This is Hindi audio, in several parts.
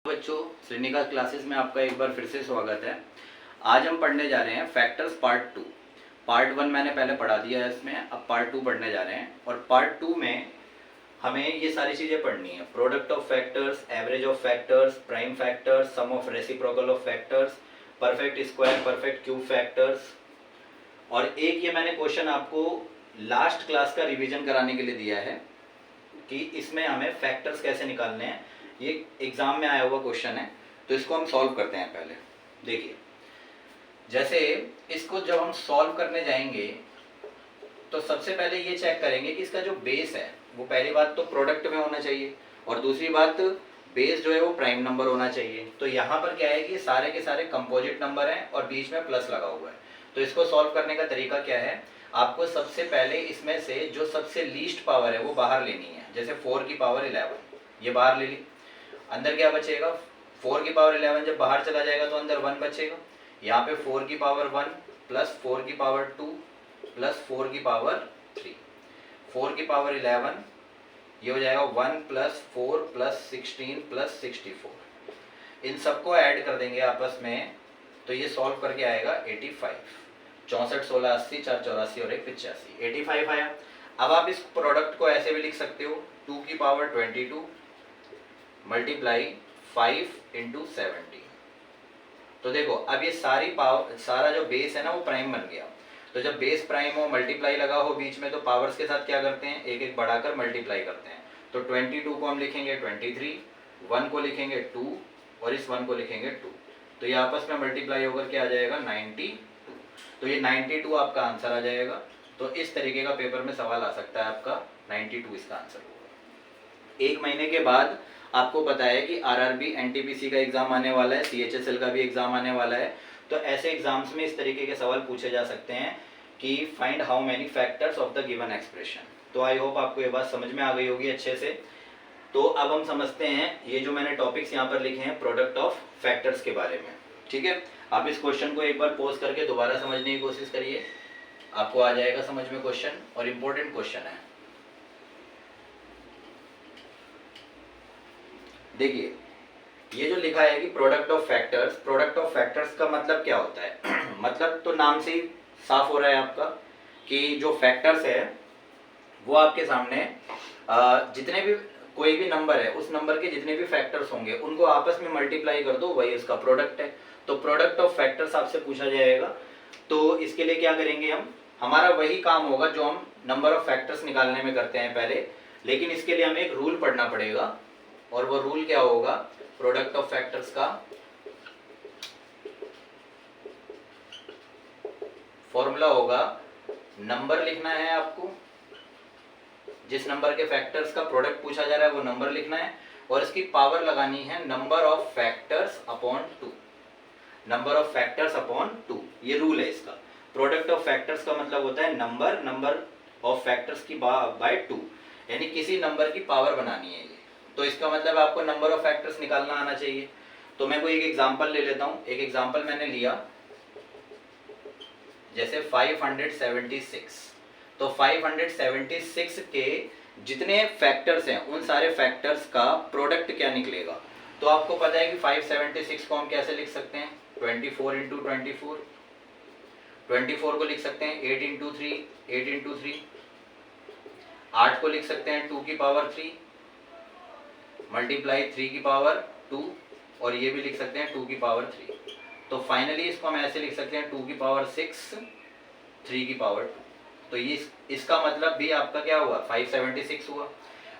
बच्चों, श्रीनिका क्लासेस में आपका एक बार फिर से स्वागत है। आज हम पढ़ने जा रहे हैं फैक्टर्स पार्ट 2। पार्ट 1 मैंने पहले पढ़ा दिया है इसमें, अब पार्ट 2 पढ़ने जा रहे हैं। और पार्ट 2 में हमें ये सारी चीज़ें पढ़नी है: product of factors, average of factors, prime factors, sum of reciprocal of factors, perfect square, perfect cube factors. और एक ये मैंने क्वेश्चन आपको लास्ट क्लास का रिविजन कराने के लिए दिया है कि इसमें हमें फैक्टर्स कैसे निकालने हैं। ये एग्जाम में आया हुआ क्वेश्चन है, तो इसको हम सॉल्व करते हैं। पहले देखिए, जैसे इसको जब हम सॉल्व करने जाएंगे तो सबसे पहले ये चेक करेंगे कि इसका जो बेस है वो पहली बात तो प्रोडक्ट में होना चाहिए, और दूसरी बात बेस जो है वो प्राइम नंबर होना चाहिए। तो यहाँ पर क्या है कि सारे के सारे कंपोजिट नंबर हैं और बीच में प्लस लगा हुआ है। तो इसको सॉल्व करने का तरीका क्या है, आपको सबसे पहले इसमें से जो सबसे लीस्ट पावर है वो बाहर लेनी है। जैसे 4 की पावर 11 ये बाहर ले ली, अंदर क्या बचेगा, 4 की पावर 11 जब बाहर चला जाएगा तो अंदर 1 बचेगा। यहाँ पे 4 की पावर 1 प्लस 4 की पावर 2 प्लस 4 की पावर 3, 4 की पावर 11, ये हो जाएगा 1 प्लस 4 प्लस 16 प्लस 64। इन सबको ऐड कर देंगे आपस में, तो ये सॉल्व करके आएगा 85। 64 16 80 4 84 और 1 85, 85 आया। अब आप इस प्रोडक्ट को ऐसे भी लिख सकते हो, 2 की पावर 22 मल्टीप्लाई 5 इंटू 70। तो देखो अब ये सारा जो बेस है ना वो प्राइम बन गया। तो जब बेस प्राइम हो, मल्टीप्लाई लगा हो बीच में, तो पावर्स के साथ क्या करते हैं, एक एक बढ़ाकर मल्टीप्लाई करते हैं। तो 22 को हम लिखेंगे 23, 1 को लिखेंगे 2 और इस 1 को लिखेंगे 2। तो ये आपस में मल्टीप्लाई होकर के आ जाएगा 92। तो ये 92 आपका आंसर आ जाएगा। तो इस तरीके का पेपर में सवाल आ सकता है आपका, 92 इसका आंसर होगा। एक महीने के बाद आपको पता है कि आरआरबी एनटीपीसी का एग्जाम आने वाला है, सीएचएसएल का भी एग्जाम आने वाला है। तो ऐसे एग्जाम्स में इस तरीके के सवाल पूछे जा सकते हैं कि find how many factors of the given expression. तो आई होप आपको ये बात समझ में आ गई होगी अच्छे से। तो अब हम समझते हैं ये जो मैंने टॉपिक्स यहाँ पर लिखे हैं प्रोडक्ट ऑफ फैक्टर्स के बारे में। ठीक है, आप इस क्वेश्चन को एक बार पॉज करके दोबारा समझने की कोशिश करिए, आपको आ जाएगा समझ में क्वेश्चन, और इम्पोर्टेंट क्वेश्चन है। देखिए, ये जो लिखा है कि product of factors, product of factors का मतलब क्या होता है मतलब तो नाम से ही साफ हो रहा है आपका कि जो फैक्टर्स है वो आपके सामने जितने भी कोई भी नंबर है उस नंबर के जितने भी फैक्टर्स होंगे उनको आपस में मल्टीप्लाई कर दो, वही उसका प्रोडक्ट है। तो प्रोडक्ट ऑफ फैक्टर्स आपसे पूछा जाएगा। तो इसके लिए क्या करेंगे हम, हमारा वही काम होगा जो हम नंबर ऑफ फैक्टर्स निकालने में करते हैं पहले, लेकिन इसके लिए हमें एक रूल पढ़ना पड़ेगा। और वो रूल क्या होगा, प्रोडक्ट ऑफ फैक्टर्स का फॉर्मूला होगा, नंबर लिखना है आपको, जिस नंबर के फैक्टर्स का प्रोडक्ट पूछा जा रहा है वो नंबर लिखना है, और इसकी पावर लगानी है number of factors upon 2, number of factors upon 2, ये रूल है इसका। प्रोडक्ट ऑफ फैक्टर्स का मतलब होता है नंबर ऑफ फैक्टर्स की बाय 2, यानी किसी नंबर की पावर बनानी है ये। तो इसका मतलब आपको नंबर ऑफ फैक्टर्स निकालना आना चाहिए। तो मैं कोई एक एग्जांपल ले लेता हूं। एक एग्जांपल मैंने लिया, जैसे 576। तो 576 के जितने फैक्टर्स हैं उन सारे फैक्टर्स का प्रोडक्ट क्या निकलेगा। तो आपको पता है कि 576 को हम कैसे लिख सकते हैं, 24 इंटू 24, 24 को लिख सकते हैं 8 इंटू 3, 8 इंटू 3, 8 को लिख सकते हैं 2 की पावर 3 मल्टीप्लाई 3 की पावर 2, और ये भी लिख सकते हैं 2 की पावर 3। तो फाइनली इसको हम ऐसे लिख सकते हैं 2 की पावर 6, 3 की पावर 2। तो ये इसका मतलब भी आपका क्या हुआ, 576 हुआ।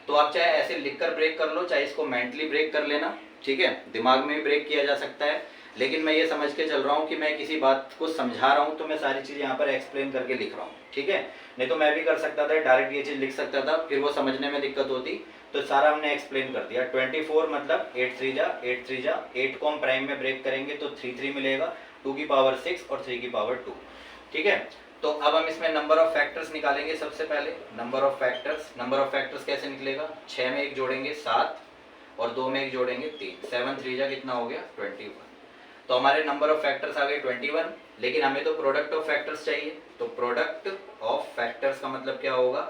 तो आप चाहे ऐसे लिखकर ब्रेक कर लो, चाहे इसको मेंटली ब्रेक कर लेना, ठीक है, दिमाग में भी ब्रेक किया जा सकता है। लेकिन मैं ये समझ के चल रहा हूँ कि मैं किसी बात को समझा रहा हूँ, तो मैं सारी चीज़ें यहाँ पर एक्सप्लेन करके लिख रहा हूँ, ठीक है। नहीं तो मैं भी कर सकता था, डायरेक्ट ये चीज़ लिख सकता था, फिर वो समझने में दिक्कत होती। तो सारा हमने एक्सप्लेन कर दिया। 24 मतलब 8 3 जा 8 3 जा, 8 को हम प्राइम में ब्रेक करेंगे तो 3 3 मिलेगा, 2 की पावर 6 और 3 की पावर 2, ठीक है। तो अब हम इसमें नंबर ऑफ फैक्टर्स निकालेंगे। सबसे पहले नंबर ऑफ फैक्टर्स कैसे निकलेगा, 6 में 1 जोड़ेंगे 7 और 2 में 1 जोड़ेंगे 3, 7 3 जा कितना हो गया 21। तो हमारे नंबर ऑफ फैक्टर्स आ गए 21, लेकिन हमें तो प्रोडक्ट ऑफ फैक्टर्स चाहिए। तो प्रोडक्ट ऑफ फैक्टर्स का मतलब क्या होगा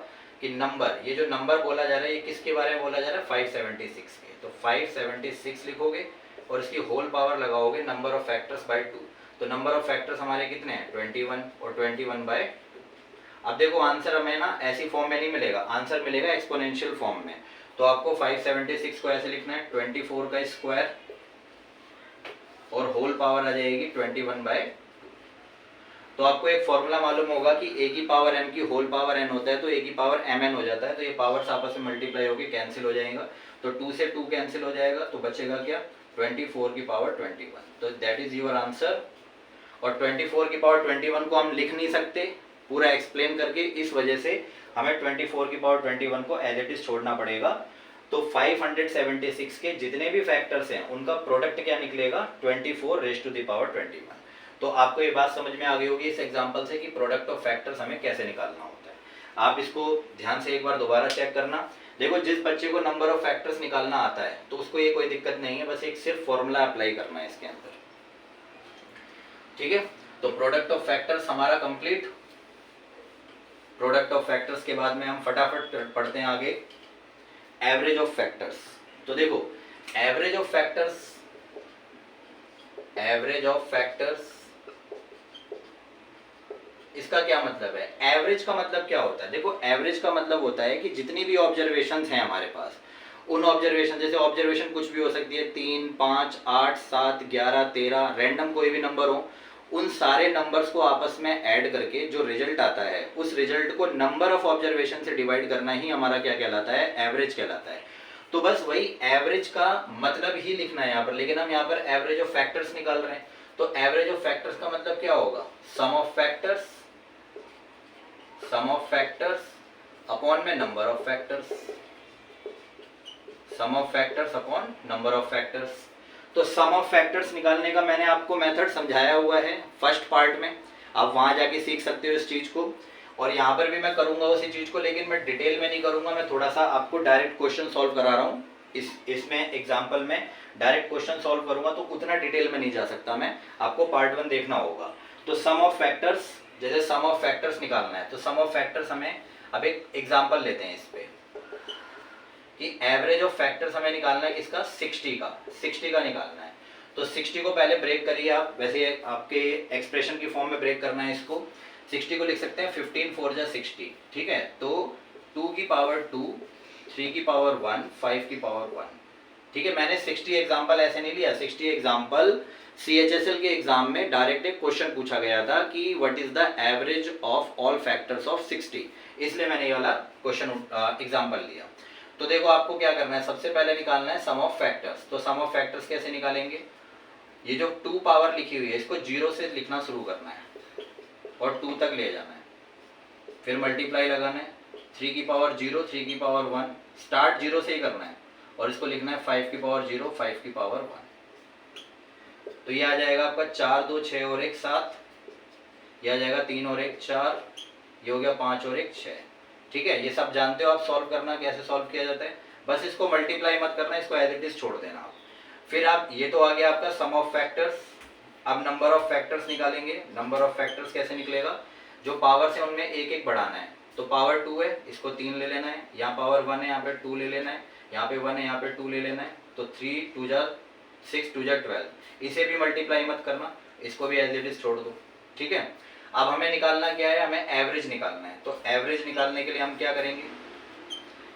कि नंबर, ये जो नंबर बोला जा रहा है ये किसके बारे में बोला जा रहा है, 576 के। तो 576 लिखोगे और इसकी होल पावर लगाओगे नंबर ऑफ फैक्टर्स बाय 2। तो नंबर ऑफ फैक्टर्स हमारे कितने हैं 21 और 21 बाय 2। अब देखो आंसर हमें ना ऐसी फॉर्म में नहीं मिलेगा, आंसर मिलेगा एक्सपोनेंशियल फॉर्म में। तो आपको 576 को ऐसे लिखना है 24 का स्क्वायर और होल पावर आ जाएगी 21 बाय 2। तो आपको एक फॉर्मूला मालूम होगा कि a की पावर m की होल पावर n होता है तो a की पावर mn हो जाता है। तो ये पावर्स आपस में मल्टीप्लाई होकर कैंसिल हो जाएगा, तो 2 से 2 कैंसिल हो जाएगा, तो बचेगा क्या 24 की पावर 21। तो दैट इज योर आंसर। और 24 की पावर 21 को हम लिख नहीं सकते पूरा एक्सप्लेन करके, इस वजह से हमें 24 की पावर 21 को एज इट इज छोड़ना पड़ेगा। तो 576 के जितने भी फैक्टर्स हैं उनका प्रोडक्ट क्या निकलेगा 24 रेज़ टू द पावर 21। तो आपको ये बात समझ में आ गई होगी इस एग्जांपल से कि प्रोडक्ट ऑफ फैक्टर्स हमें कैसे निकालना होता है। आप इसको ध्यान से एक बार दोबारा चेक करना। देखो जिस बच्चे को नंबर ऑफ फैक्टर्स निकालना आता है तो उसको ये कोई दिक्कत नहीं है, बस एक सिर्फ फॉर्मूला अप्लाई करना है इसके अंदर, ठीक है। तो प्रोडक्ट ऑफ फैक्टर्स हमारा कंप्लीट। प्रोडक्ट ऑफ फैक्टर्स के बाद में हम फटाफट पढ़ते हैं आगे एवरेज ऑफ फैक्टर्स। तो देखो एवरेज ऑफ फैक्टर्स इसका क्या मतलब है। एवरेज का मतलब क्या होता है, देखो एवरेज का मतलब होता है कि जितनी भी ऑब्जर्वेशंस हैं हमारे पास, उन ऑब्जर्वेशन, जैसे ऑब्जर्वेशन कुछ भी हो सकती है 3, 5, 8, 7, 11, 13, रैंडम कोई भी नंबर हो, उन सारे नंबर्स को आपस में ऐड करके जो रिजल्ट आता है उस रिजल्ट को नंबर ऑफ ऑब्जर्वेशन से डिवाइड करना ही हमारा क्या कहलाता है, एवरेज कहलाता है। तो बस वही एवरेज का मतलब ही लिखना है यहाँ पर, लेकिन हम यहाँ पर एवरेज ऑफ फैक्टर्स निकाल रहे हैं। तो एवरेज ऑफ फैक्टर्स का मतलब क्या होगा, सम ऑफ फैक्टर्स अपॉन में number of factors, sum of factors upon number of factors. तो सम ऑफ फैक्टर्स निकालने का मैंने आपको मेथड समझाया हुआ है फर्स्ट पार्ट में, आप वहां जाके सीख सकते हो इस चीज को। और यहाँ पर भी मैं करूंगा उसी चीज को, लेकिन मैं डिटेल में नहीं करूंगा, मैं थोड़ा सा आपको डायरेक्ट क्वेश्चन सॉल्व करा रहा हूँ। इसमें एग्जाम्पल में डायरेक्ट क्वेश्चन सॉल्व करूंगा तो उतना डिटेल में नहीं जा सकता मैं, आपको पार्ट 1 देखना होगा। तो सम ऑफ फैक्टर्स, जैसे सम ऑफ फैक्टर्स निकालना है तो सम ऑफ फैक्टर्स हमें, अब एक एग्जाम्पल लेते हैं इस पे कि एवरेज ऑफ फैक्टर्स हमें निकालना है किसका, 60 का निकालना है। तो 60 को पहले ब्रेक करिए आप, वैसे आपके एक्सप्रेशन की फॉर्म में ब्रेक करना है इसको। 60 को लिख सकते हैं 15 4 जा 60, ठीक है। तो 2 की पावर 2, 3 की पावर 1, 5 की पावर 1, ठीक है। मैंने 60 एग्जाम्पल ऐसे नहीं लिया, 60 एग्जाम्पल CHSL के एग्जाम में डायरेक्ट एक क्वेश्चन पूछा गया था कि what is the average of all factors of 60, इसलिए मैंने ये वाला क्वेश्चन एग्जाम्पल लिया। तो देखो आपको क्या करना है, सबसे पहले निकालना है सम ऑफ फैक्टर्स। तो सम ऑफ फैक्टर्स कैसे निकालेंगे, ये जो 2 पावर लिखी हुई है इसको 0 से लिखना शुरू करना है और 2 तक ले जाना है, फिर मल्टीप्लाई लगाना है, 3 की पावर 0, 3 की पावर 1, स्टार्ट 0 से ही करना है और इसको लिखना है 5 की पावर 0, 5 की पावर 1। तो ये आ जाएगा आपका 4 2 6 और 1 7, ये आ जाएगा 3 और 1 4, ये हो गया 5 और 1 6, ठीक है। ये सब जानते हो आप, सॉल्व करना कैसे सॉल्व किया जाता है, बस इसको मल्टीप्लाई मत करना, इसको एज इट इज छोड़ देना आप। फिर आप, ये तो आ गया आपका सम ऑफ फैक्टर्स। अब नंबर ऑफ फैक्टर्स निकालेंगे। नंबर ऑफ फैक्टर्स कैसे निकलेगा, जो पावर से उनमें एक एक बढ़ाना है। तो पावर 2 है, इसको 3 ले लेना है, यहाँ पावर 1 है, यहाँ पे 2 ले लेना है, यहाँ पे 1 है, यहाँ पे 2 ले लेना है। तो 3 2 जा 6, 2 जा 12, इसे भी मल्टीप्लाई मत करना, इसको भी एज इट इज छोड़ दो, ठीक है। अब हमें निकालना क्या है, हमें एवरेज निकालना है। तो एवरेज निकालने के लिए हम क्या करेंगे,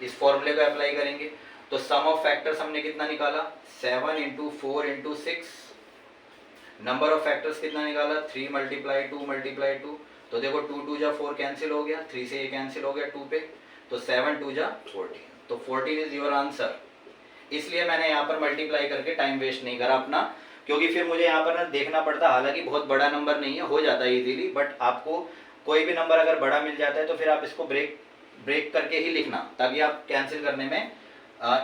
इस फॉर्मूले को अप्लाई करेंगे। तो सम ऑफ फैक्टर्स हमने कितना निकाला, 7 × 4 × 6। नंबर ऑफ फैक्टर्स कितना निकाला, 3 × 2 × 2। तो देखो 2 2 जा 4 कैंसिल हो गया, 3 से ये कैंसिल हो गया 2 पे, तो 7 2 जा 14। तो 14 इज योर आंसर। इसलिए मैंने यहाँ पर मल्टीप्लाई करके टाइम वेस्ट नहीं करा अपना, क्योंकि फिर मुझे यहाँ पर ना देखना पड़ता, हालांकि बहुत बड़ा नंबर नहीं है, हो जाता है इजीली, बट आपको कोई भी नंबर अगर बड़ा मिल जाता है तो फिर आप इसको ब्रेक करके ही लिखना, ताकि आप कैंसिल करने में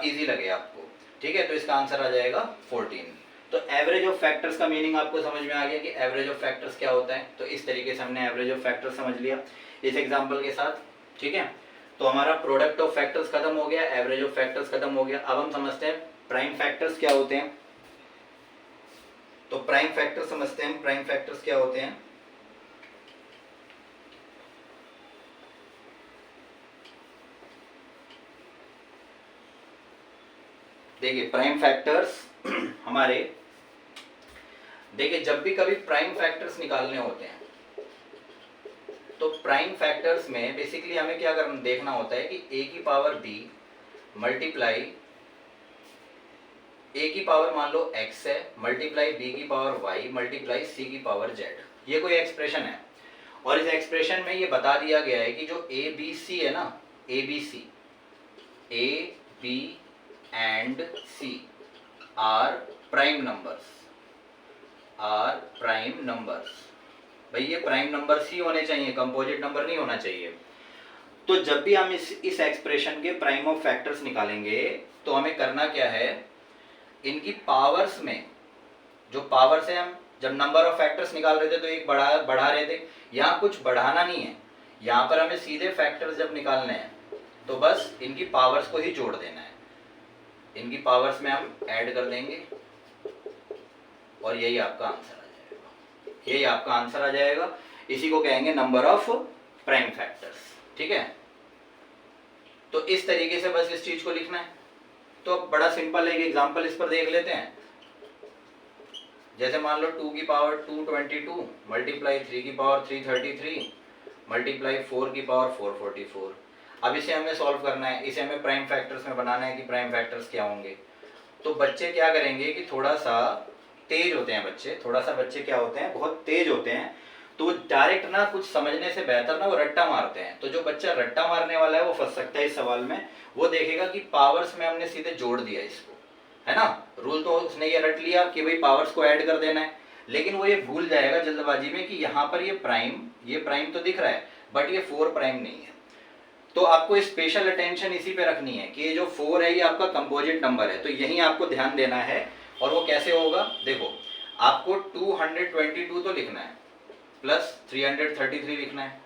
इजी लगे आपको, ठीक है। तो इसका आंसर आ जाएगा 14। तो एवरेज ऑफ फैक्टर्स का मीनिंग आपको समझ में आ गया कि एवरेज ऑफ फैक्टर्स क्या होता है। तो इस तरीके से हमने एवरेज ऑफ फैक्टर्स समझ लिया इस एग्जाम्पल के साथ, ठीक है। तो हमारा प्रोडक्ट ऑफ फैक्टर्स खत्म हो गया, एवरेज ऑफ फैक्टर्स खत्म हो गया। अब हम समझते हैं प्राइम फैक्टर्स क्या होते हैं। तो प्राइम फैक्टर्स समझते हैं, प्राइम फैक्टर्स क्या होते हैं। देखिए प्राइम फैक्टर्स हमारे देखिए जब भी कभी प्राइम फैक्टर्स निकालने होते हैं तो प्राइम फैक्टर्स में बेसिकली हमें क्या करना देखना होता है कि a की पावर b मल्टीप्लाई a की पावर मान लो x है मल्टीप्लाई b की पावर y मल्टीप्लाई c की पावर z, ये कोई एक्सप्रेशन है। और इस एक्सप्रेशन में ये बता दिया गया है कि जो a b c है ना, a b and c are prime numbers, भाई ये प्राइम नंबर्स ही होने चाहिए, कंपोजिट नंबर नहीं होना चाहिए। तो जब भी हम इस एक्सप्रेशन के प्राइम ऑफ फैक्टर्स निकालेंगे तो हमें करना क्या है, इनकी पावर्स में जो पावर्स है, हम जब नंबर ऑफ फैक्टर्स निकाल रहे थे तो एक बढ़ा रहे थे, यहाँ कुछ बढ़ाना नहीं है, यहाँ पर हमें सीधे फैक्टर्स जब निकालने हैं तो बस इनकी पावर्स को ही जोड़ देना है, इनकी पावर्स में हम ऐड कर देंगे और यही आपका आंसर आ जाएगा, इसी को कहेंगे नंबर ऑफ प्राइम फैक्टर्स। ठीक है, तो इस तरीके से बस इस चीज को लिखना है। तो अब बड़ा सिंपल एक एग्जांपल इस पर देख लेते हैं। जैसे मान लो 2 की पावर 222 मल्टीप्लाई 3 की पावर 333 मल्टीप्लाई 4 की पावर 444। अब इसे हमें सॉल्व करना है, इसे हमें प्राइम फैक्टर्स में बनाना है कि प्राइम फैक्टर्स क्या होंगे। तो बच्चे क्या करेंगे कि थोड़ा सा तेज होते हैं बच्चे, क्या होते हैं, बहुत तेज होते हैं, तो वो डायरेक्ट ना कुछ समझने से बेहतर ना वो रट्टा मारते हैं। तो जो बच्चा रट्टा मारने वाला है वो फंस सकता है इस सवाल में। वो देखेगा कि पावर्स में हमने सीधे जोड़ दिया इसको, है ना, रूल तो उसने ये रट लिया कि भाई पावर्स को ऐड कर देना है, लेकिन वो ये भूल जाएगा जल्दबाजी में कि यहाँ पर ये प्राइम तो दिख रहा है बट ये 4 प्राइम नहीं है। तो आपको स्पेशल अटेंशन इसी पे रखनी है कि ये जो 4 है ये आपका कंपोजिट नंबर है, तो यही आपको ध्यान देना है। और वो कैसे होगा, देखो आपको 222 तो लिखना है प्लस 333 लिखना है,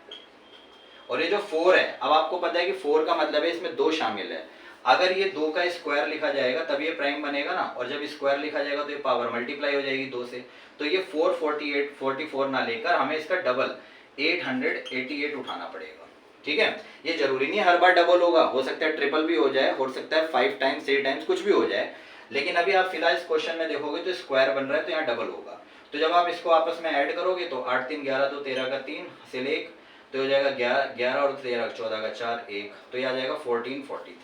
और ये जो 4 है, अब आपको पता है कि 4 का मतलब है इसमें 2 शामिल है। अगर ये 2 का स्क्वायर लिखा जाएगा तब ये प्राइम बनेगा ना, और जब स्क्वायर लिखा जाएगा तो ये पावर मल्टीप्लाई हो जाएगी 2 से। तो ये 444 ना लेकर हमें इसका डबल 888 उठाना पड़ेगा। ठीक है, ये जरूरी नहीं हर बार डबल होगा, हो सकता है ट्रिपल भी हो जाए, हो सकता है 5 टाइम्स 6 टाइम्स कुछ भी हो जाए, लेकिन अभी आप फिलहाल इस क्वेश्चन में देखोगे तो स्क्वायर बन रहा है तो यहाँ डबल होगा। तो जब आप इसको आपस में ऐड करोगे तो 8 3 11 2 13 का 3 हासिल 1, तो हो जाएगा 11 और 13 14 का 4 1, तो ये आ जाएगा 1443।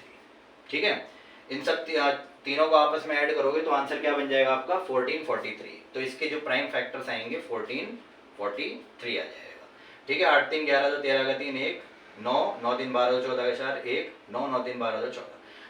ठीक है, इन सब तीनों को आपस में ऐड करोगे तो आंसर क्या बन जाएगा आपका 1443। तो इसके जो प्राइम फैक्टर्स आएंगे 1443 आ जाएगा। ठीक है, 8 3 11 2 13 का 3 1 9 9 3 12 14 का 4 1 9 9 3 12 2 14,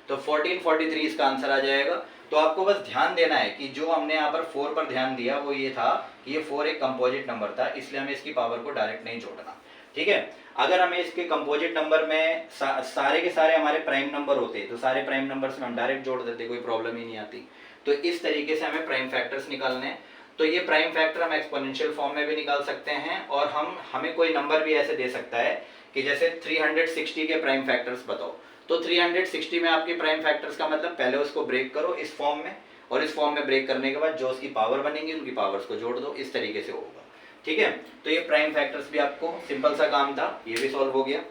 तो 1443 इसका आंसर आ जाएगा। तो आपको बस ध्यान देना है कि जो हमने यहाँ पर 4 पर ध्यान दिया वो ये था कि ये 4 एक कंपोजिट नंबर था, इसलिए हमें इसकी पावर को डायरेक्ट नहीं जोड़ना। ठीक है, अगर हमें इसके कंपोजिट नंबर में सारे के सारे हमारे प्राइम नंबर होते तो सारे प्राइम नंबर्स में हम डायरेक्ट जोड़ देते, कोई प्रॉब्लम ही नहीं आती। तो इस तरीके से हमें प्राइम फैक्टर्स निकालने हैं। तो ये प्राइम फैक्टर हम एक्सपोनेंशियल फॉर्म में भी निकाल सकते हैं, और हमें कोई नंबर भी ऐसे दे सकता है कि जैसे 360 के प्राइम फैक्टर्स बताओ, तो 360 में आपके प्राइम फैक्टर्स का मतलब पहले उसको ब्रेक करो इस फॉर्म में, और इस फॉर्म में ब्रेक करने के बाद जो उसकी पावर बनेंगी उनकी पावर्स को जोड़ दो, इस तरीके से होगा। ठीक है, तो ये प्राइम फैक्टर्स भी आपको सिंपल सा काम था, ये भी सॉल्व हो गया।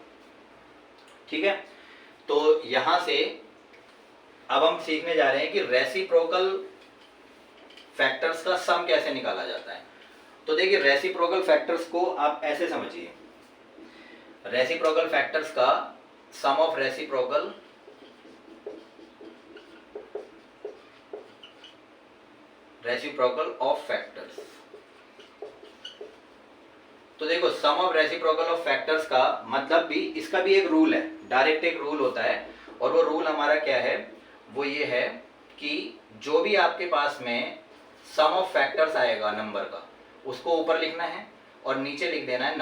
ठीक है, तो यहां से अब हम सीखने जा रहे हैं कि रेसिप्रोकल फैक्टर्स का सम कैसे निकाला जाता है। तो देखिए रेसिप्रोकल फैक्टर्स को आप ऐसे समझिए, रेसिप्रोकल फैक्टर्स का सम ऑफ रेसिप्रोकल ऑफ फैक्टर्स। तो देखो सम ऑफ रेसिप्रोकल ऑफ फैक्टर्स का मतलब भी, इसका भी एक रूल है, डायरेक्ट एक रूल होता है, और वो रूल हमारा क्या है, वो ये है कि जो भी आपके पास में सम ऑफ फैक्टर्स आएगा नंबर का, उसको ऊपर लिखना है और नीचे लिख देना है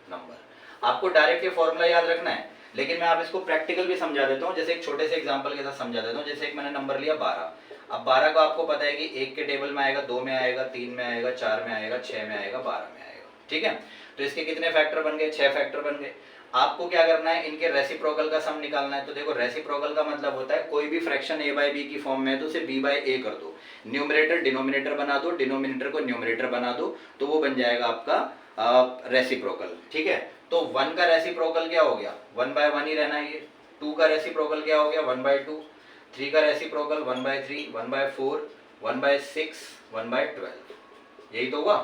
नंबर, आपको डायरेक्ट ये फॉर्मूला याद रखना है, लेकिन मैं आप इसको प्रैक्टिकल भी समझा देता हूँ। जैसे एक छोटे से एग्जांपल के साथ समझा देता हूँ। जैसे एक मैंने नंबर लिया 12, अब 12 को आपको पता है कि 1 के टेबल में आएगा, 2 में आएगा, 3 में आएगा, 4 में आएगा, 6 में आएगा, 12 में आएगा। ठीक है, तो इसके कितने फैक्टर बन गए, 6 फैक्टर बन गए। आपको क्या करना है, इनके रेसिप्रोकल का सम निकालना है। तो देखो रेसिप्रोकल का मतलब होता है कोई भी फ्रैक्शन a बाई बी की फॉर्म में है तो उसे b बाई ए कर दो, न्यूमरेटर डिनोमिनेटर बना दो, डिनोमिनेटर को न्यूमरेटर बना दो, तो वो बन जाएगा आपका रेसिप्रोकल। ठीक है, तो 1 का रेसिप्रोकल क्या हो गया, 1 बाय 1 ही रहना है। ये 2 का रेसिप्रोकल क्या हो गया, 1 बाय 2, 3 का रेसिप्रोकल 1/3, 1/4, 1/6, 1/12, यही तो हुआ।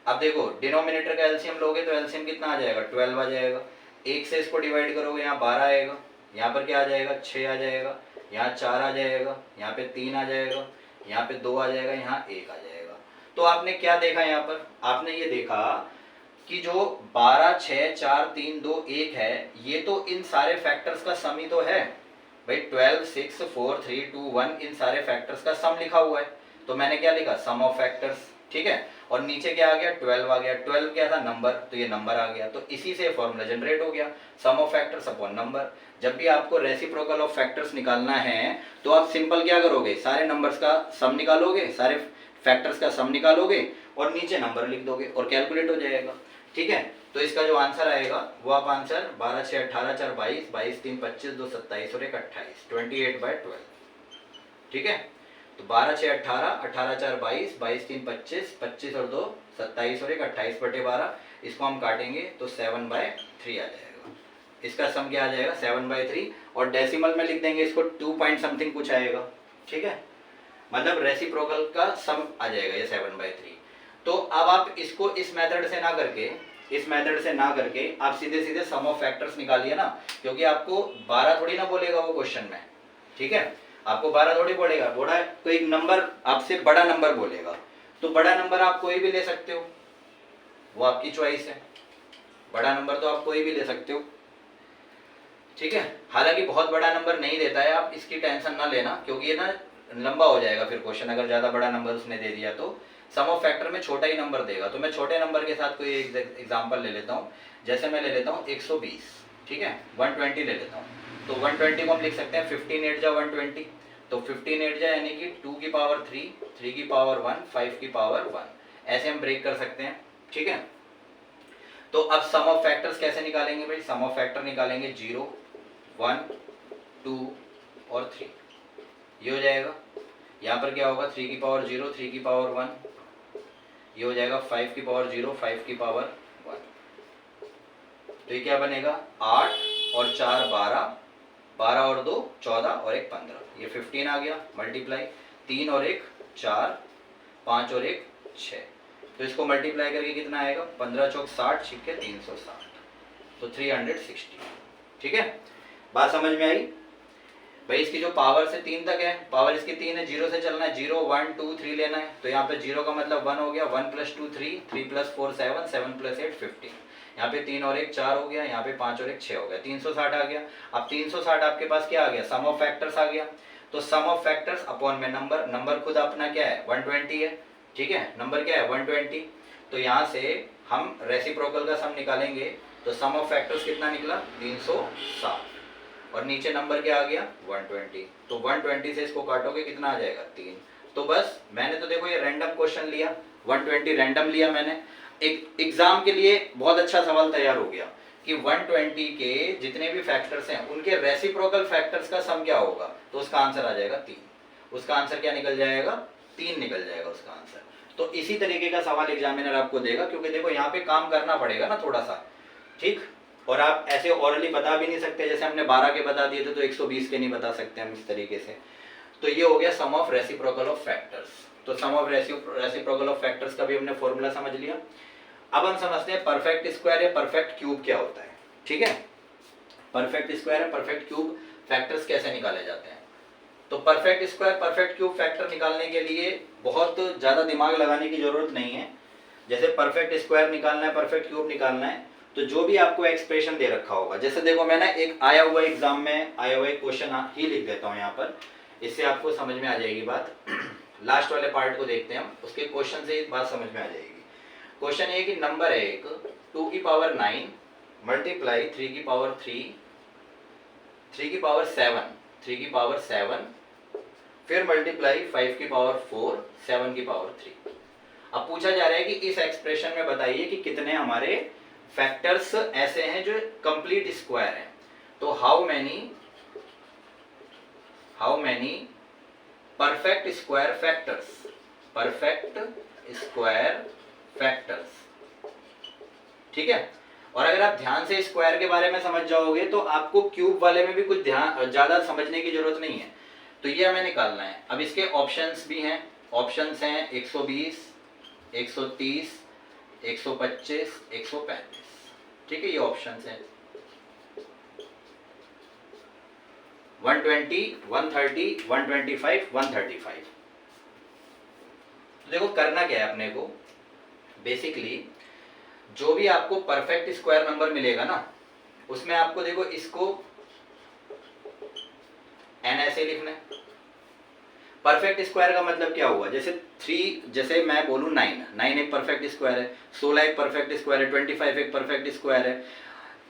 अब देखो डिनोमिनेटर का एलसीएम लोगे तो एलसीएम कितना आ जाएगा, 12 आ जाएगा। 1 से इसको डिवाइड करोगे यहाँ 12 आएगा, यहाँ पर क्या आ जाएगा, 6 आ जाएगा, यहाँ 4 आ जाएगा, यहाँ पे 3 आ जाएगा, यहाँ पे 2 आ जाएगा, यहाँ 1 आ जाएगा। तो आपने क्या देखा यहाँ पर, आपने ये देखा कि जो 12, 6, 4, 3, 2, 1 है, ये तो इन सारे फैक्टर्स का सम ही तो है भाई। 12, 6, 4, 3, 2, 1 इन सारे फैक्टर्स का सम लिखा हुआ है। तो मैंने क्या लिखा, सम ऑफ फैक्टर्स, ठीक है। और नीचे क्या आ गया, 12 आ गया। 12 क्या था, नंबर, तो ये नंबर आ गया। तो इसी से फॉर्मूला जनरेट हो गया, सम ऑफ फैक्टर्स अपॉन नंबर। जब भी आपको रेसिप्रोकल ऑफ फैक्टर्स निकालना है तो आप सिंपल क्या करोगे, सारे नंबर्स का सम निकालोगे, सारे फैक्टर्स का सम निकालोगे और नीचे नंबर लिख दोगे और कैलकुलेट हो जाएगा, ठीक है। तो इसका जो आंसर आएगा वो आप आंसर 12, 6, 18, 4, 22, 22, 3, 25, 2, 27 और 1, 28, 28/12, ठीक है। तो 12, 6, 18, 18, 4, 22, 22, 3, 25, 25 और 2, 27 और 1, 28/12। इसको हम काटेंगे तो 7/3 आ जाएगा। इसका सम क्या आ जाएगा, 7/3, और डेसिमल में लिख देंगे इसको 2 पॉइंट समथिंग कुछ आएगा, ठीक है। मतलब रेसिप्रोकल का सम आ जाएगा ये 7/3। तो अब आप इसको इस मेथड से ना करके आप सीधे सीधे सम ऑफ फैक्टर्स निकालिए ना, क्योंकि आपको 12 थोड़ी ना बोलेगा वो क्वेश्चन में, ठीक है। आपको 12 थोड़ी बोलेगा, बोला कोई नंबर आपसे बड़ा नंबर बोलेगा, तो बड़ा नंबर आप कोई भी ले सकते हो, वो आपकी चॉइस है। बड़ा नंबर तो आप कोई भी ले सकते हो, ठीक है। हालांकि बहुत बड़ा नंबर नहीं देता है, आप इसकी टेंशन ना लेना, क्योंकि ये ना लंबा हो जाएगा फिर क्वेश्चन, अगर ज्यादा बड़ा नंबर उसने दे दिया तो। सम ऑफ फैक्टर में छोटा ही नंबर देगा, तो मैं छोटे नंबर के साथ कोई एग्जांपल ले लेता हूँ। जैसे मैं ले लेता हूँ 120, ठीक है, 120 ले लेता हूँ। तो 120 को हम लिख सकते हैं 15 8 जा 120, तो 15 8 जा यानी कि 2 की पावर 3, 3 की पावर 1, 5 की पावर 1, ऐसे हम ब्रेक कर सकते हैं, ठीक है। तो अब सम ऑफ फैक्टर्स कैसे निकालेंगे भाई, सम ऑफ फैक्टर निकालेंगे 0, 1, 2 और 3, ये हो जाएगा। यहाँ पर क्या होगा, 3 की पावर 0, 3 की पावर 1, ये हो जाएगा 5 की पावर 0, 5 की पावर 1। तो ये क्या बनेगा, 8 और 4 12, 12 और 2 14 और 1 15, ये 15 आ गया। मल्टीप्लाई 3 और 1 4, 5 और 1 6, तो इसको मल्टीप्लाई करके कितना आएगा, 15 चौक 60, छिक्के 360, तो 360, ठीक है। बात समझ में आई भाई। इसकी जो पावर से 3 तक है, पावर इसकी 3 है, 0 से चलना है, 0 1 2 3 लेना है। तो यहाँ पे 0 का मतलब 1 हो गया, 1 + 2 3, 3 + 4 7, 7 + 8 15, यहाँ पे 3 और 1 4 हो गया, यहाँ पे 5 और 1 6 हो गया, 360 आ गया। अब 360 आपके पास क्या आ गया, सम ऑफ फैक्टर्स आ गया। तो सम ऑफ फैक्टर्स अपॉन में नंबर, नंबर खुद अपना क्या है 120 है, ठीक है, नंबर क्या है 120। तो यहाँ से हम रेसिप्रोकल का सम निकालेंगे, तो सम ऑफ फैक्टर्स कितना निकला 360, और नीचे नंबर क्या आ गया 120। तो 120 से इसको काटोगे कितना आ जाएगा 3। तो बस मैंने तो देखो ये रैंडम क्वेश्चन लिया, 120 रैंडम लिया मैंने, एक एग्जाम के लिए बहुत अच्छा सवाल तैयार हो गया कि 120 के जितने भी फैक्टर्स हैं उनके रेसिप्रोकल फैक्टर्स का सम क्या होगा, तो उसका आंसर आ जाएगा 3। उसका आंसर क्या निकल जाएगा, 3 निकल जाएगा उसका आंसर। तो इसी तरीके का सवाल एग्जामिनर आपको देगा, क्योंकि देखो यहाँ पे काम करना पड़ेगा ना थोड़ा सा, ठीक। और आप ऐसे ओरली बता भी नहीं सकते, जैसे हमने 12 के बता दिए थे तो 120 के नहीं बता सकते हम इस तरीके से। तो ये हो गया सम ऑफ रेसिप्रोकल ऑफ फैक्टर्स। तो sum of reciprocal of factors का भी हमने फॉर्मूला समझ लिया। अब हम समझते हैं परफेक्ट स्क्वायर या परफेक्ट क्यूब क्या होता है, ठीक है। परफेक्ट स्क्वायर या परफेक्ट क्यूब फैक्टर्स कैसे निकाले जाते हैं। तो perfect square perfect cube factor निकालने के लिए बहुत ज़्यादा दिमाग लगाने की जरूरत नहीं है। जैसे परफेक्ट स्क्वायर निकालना है, परफेक्ट क्यूब निकालना है, तो जो भी आपको एक्सप्रेशन दे रखा होगा, जैसे देखो मैं ना एक आया हुआ एग्जाम में आया हुआ एक क्वेश्चन ही लिख देता हूँ यहाँ पर, इससे आपको समझ में आ जाएगी बात। लास्ट वाले पार्ट को देखते हैं हम, उसके क्वेश्चन से बात समझ में आ जाएगी। क्वेश्चन ये कि नंबर है एक 2 की पावर 9 मल्टीप्लाई 3 की पावर 3, 3 की पावर 7, 3 की पावर 7, फिर मल्टीप्लाई 5 की पावर 4, 7 की पावर 3। अब पूछा जा रहा है कि इस एक्सप्रेशन में बताइए कि कितने हमारे फैक्टर्स ऐसे हैं जो कंप्लीट स्क्वायर हैं। तो how many perfect square factors, perfect square factors, ठीक है। और अगर आप ध्यान से स्क्वायर के बारे में समझ जाओगे तो आपको क्यूब वाले में भी कुछ ध्यान ज्यादा समझने की जरूरत नहीं है। तो ये हमें निकालना है। अब इसके ऑप्शंस भी हैं, ऑप्शंस हैं 120, 130, 125, 135। ठीक है, ये ऑप्शंस हैं 120, 130, 125, 135। देखो करना क्या है अपने को, बेसिकली जो भी आपको परफेक्ट स्क्वायर नंबर मिलेगा ना, उसमें आपको देखो इसको एन ऐसे लिखना है। परफेक्ट स्क्वायर का मतलब क्या हुआ, जैसे 3, जैसे मैं बोलूँ 9 एक परफेक्ट स्क्वायर है, 16 एक परफेक्ट स्क्वायर है, 25 एक परफेक्ट स्क्वायर है,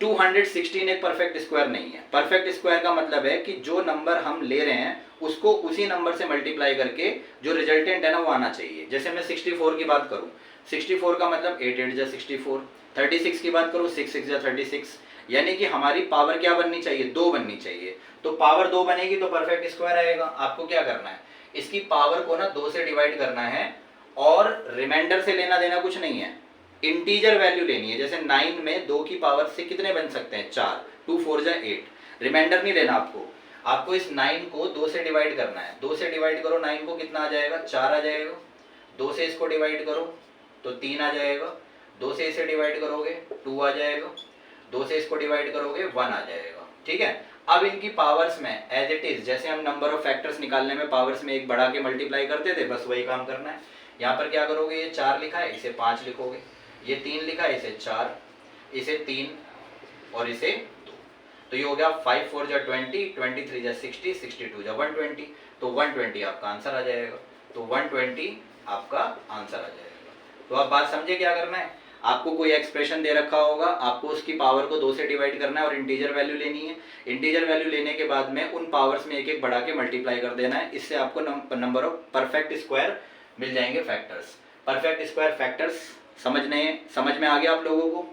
216 एक परफेक्ट स्क्वायर नहीं है। परफेक्ट स्क्वायर का मतलब है कि जो नंबर हम ले रहे हैं उसको उसी नंबर से मल्टीप्लाई करके जो रिजल्टेंट है ना वो आना चाहिए। जैसे मैं 64 की बात करूं, 64 का मतलब 8 8 जा 64, 36 की बात करूं 6 6 जा 36, यानी कि हमारी पावर क्या बननी चाहिए, 2 बननी चाहिए। तो पावर 2 बनेगी तो परफेक्ट स्क्वायर आएगा। आपको क्या करना है, इसकी पावर को ना 2 से डिवाइड करना है और रिमाइंडर से लेना देना कुछ नहीं है, इंटीजर वैल्यू लेनी है। जैसे 9 में 2 की पावर से कितने बन सकते हैं, 4, 2 4 जा 8। रिमाइंडर नहीं लेना आपको, आपको इस 9 को 2 से डिवाइड करना है। 2 से डिवाइड करो 9 को, कितना आ जाएगा, 4 आ जाएगा। 2 से इसको डिवाइड करो तो 3 आ जाएगा। 2 से इसे डिवाइड करोगे 2 आ जाएगा। 2 से इसको डिवाइड करोगे 1 आ जाएगा। ठीक है, अब इनकी पावर्स में एज इट इज, जैसे हम नंबर ऑफ फैक्टर्स निकालने में पावर्स में एक बढ़ा के मल्टीप्लाई करते थे, बस वही काम करना है। यहाँ पर क्या करोगे, ये 4 लिखा है इसे 5 लिखोगे, ये 3 लिखा है इसे 4, इसे 3 और इसे 2। तो ये हो गया 5 4 जा 20, 23 जा 60, 62 जा 120। तो 120 आपका आंसर आ जाएगा। तो 120 आपका आंसर आ जाएगा। तो आप बात समझे क्या करना है, आपको कोई एक्सप्रेशन दे रखा होगा, आपको उसकी पावर को 2 से डिवाइड करना है और इंटीजर वैल्यू लेनी है। इंटीजर वैल्यू लेने के बाद में उन पावर्स में एक एक बढ़ा के मल्टीप्लाई कर देना है। इससे आपको नंबर ऑफ परफेक्ट स्क्वायर मिल जाएंगे, फैक्टर्स। परफेक्ट स्क्वायर फैक्टर्स समझ में आ गया आप लोगों को?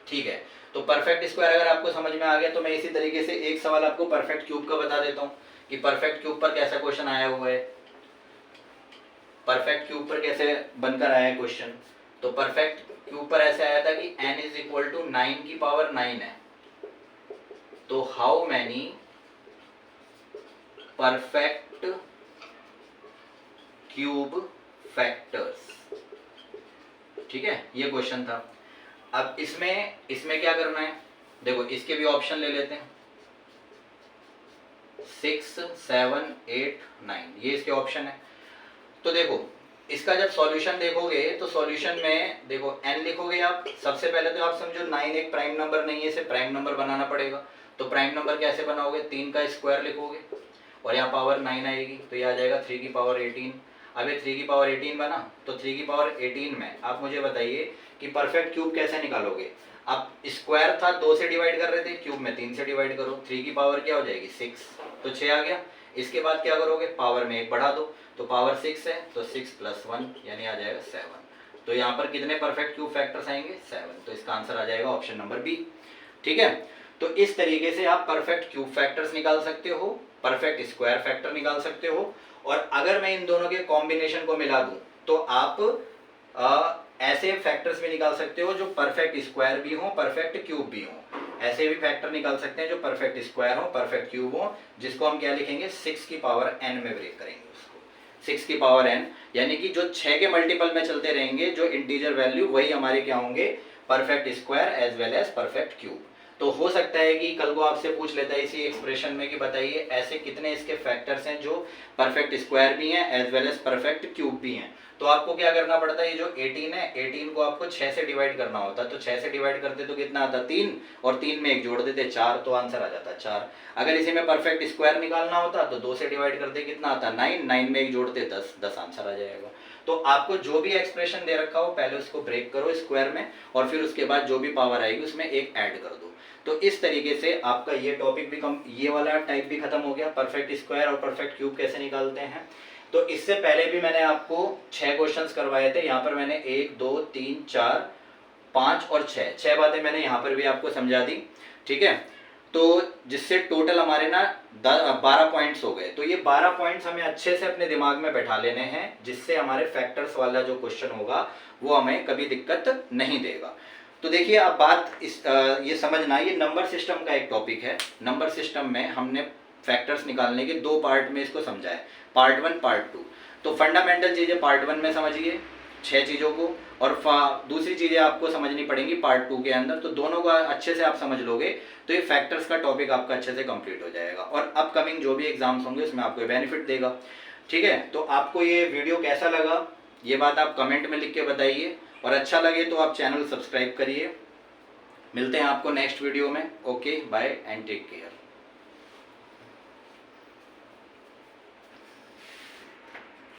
ठीक है, तो परफेक्ट स्क्वायर अगर आपको समझ में आ गया तो मैं इसी तरीके से एक सवाल आपको परफेक्ट क्यूब का बता देता हूँ कि परफेक्ट क्यूब पर कैसा क्वेश्चन आया हुआ है। परफेक्ट क्यूब पर कैसे बनकर आया है क्वेश्चन, तो परफेक्ट क्यूब पर ऐसे आया था कि n इज इक्वल टू 9 की पावर 9 है, तो how many perfect cube factors. ठीक है, ये क्वेश्चन था। अब इसमें क्या करना है, देखो इसके भी ऑप्शन ले लेते हैं, 6 7 8 9, ये इसके ऑप्शन है। तो देखो इसका जब सॉल्यूशन देखोगे तो सॉल्यूशन में देखो n लिखोगे आप। सबसे पहले तो आप समझो 9 एक प्राइम नंबर नहीं है, इसे प्राइम नंबर बनाना पड़ेगा। तो प्राइम नंबर कैसे बनाओगे, 3 का स्क्वायर लिखोगे और यहाँ पावर 9 आएगी, तो ये आ जाएगा 3 की पावर 18। अब ये 3 की पावर 18 बना, तो 3 की पावर 18 में आप मुझे बताइए कि परफेक्ट क्यूब कैसे निकालोगे। अब स्क्वायर था 2 से डिवाइड कर रहे थे, क्यूब में 3 से डिवाइड करो, 3 की पावर क्या हो जाएगी 6, तो 6 आ गया। इसके बाद क्या करोगे, पावर में 1 बढ़ा दो, तो पावर 6 है तो 6 + 1 यानी आ जाएगा 7। तो यहाँ पर कितने परफेक्ट क्यूब फैक्टर्स आएंगे, 7। तो इसका आंसर आ जाएगा ऑप्शन नंबर बी। ठीक है, तो इस तरीके से आप परफेक्ट क्यूब फैक्टर्स निकाल सकते हो, परफेक्ट स्क्वायर फैक्टर निकाल सकते हो। और अगर मैं इन दोनों के कॉम्बिनेशन को मिला दूं तो आप ऐसे फैक्टर्स भी निकाल सकते हो जो परफेक्ट स्क्वायर भी हो, परफेक्ट क्यूब भी हो। ऐसे भी फैक्टर निकाल सकते हैं जो परफेक्ट स्क्वायर हो, परफेक्ट क्यूब हो, जिसको हम क्या लिखेंगे, 6 की पावर n में ब्रेक करेंगे उसको। 6 की पावर n यानी कि जो 6 के मल्टीपल में चलते रहेंगे, जो इंटीजर वैल्यू, वही हमारे क्या होंगे, perfect square as well as perfect cube. तो हो सकता है कि कल को आपसे पूछ लेता है इसी एक्सप्रेशन में कि बताइए ऐसे कितने इसके फैक्टर्स हैं जो परफेक्ट स्क्वायर भी हैं as well as perfect cube भी हैं। तो आपको क्या करना पड़ता है, ये जो 18 है, 18 को आपको 6 से डिवाइड करना होता है। तो 6 से डिवाइड करते तो कितना आता, 3, और 3 में 1 जोड़ देते 4, तो आंसर आ जाता 4। अगर इसी में परफेक्ट स्क्वायर निकालना होता तो 2 से डिवाइड करते कितना आता 9, 9 में 1 जोड़ते 10, 10 आंसर आ जाएगा। तो आपको जो भी एक्सप्रेशन दे रखा हो पहले उसको ब्रेक करो स्क्वायर में, और फिर उसके बाद जो भी पावर आएगी उसमें एक ऐड कर दो। तो इस तरीके से आपका ये टॉपिक भी ये वाला टाइप भी खत्म हो गया, परफेक्ट स्क्वायर और परफेक्ट क्यूब कैसे निकालते हैं। तो इससे पहले भी मैंने आपको 6 क्वेश्चंस करवाए थे। यहाँ पर मैंने 1 2 3 4 5 और 6 बातें मैंने यहाँ पर भी आपको समझा दी। ठीक है, तो जिससे टोटल हमारे ना 12 पॉइंट्स हो गए। तो ये 12 पॉइंट्स हमें अच्छे से अपने दिमाग में बैठा लेने हैं, जिससे हमारे फैक्टर्स वाला जो क्वेश्चन होगा वो हमें कभी दिक्कत नहीं देगा। तो देखिए अब बात ये समझना, ये नंबर सिस्टम का एक टॉपिक है। नंबर सिस्टम में हमने फैक्टर्स निकालने के 2 पार्ट में इसको समझा है, पार्ट 1 पार्ट 2। तो फंडामेंटल चीज़ें पार्ट 1 में समझिए 6 चीज़ों को, और दूसरी चीज़ें आपको समझनी पड़ेंगी पार्ट 2 के अंदर। तो दोनों को अच्छे से आप समझ लोगे तो ये फैक्टर्स का टॉपिक आपका अच्छे से कंप्लीट हो जाएगा, और अपकमिंग जो भी एग्जाम्स होंगे उसमें आपको बेनिफिट देगा। ठीक है, तो आपको ये वीडियो कैसा लगा ये बात आप कमेंट में लिख के बताइए, और अच्छा लगे तो आप चैनल सब्सक्राइब करिए। मिलते हैं आपको नेक्स्ट वीडियो में। Okay, bye and take care.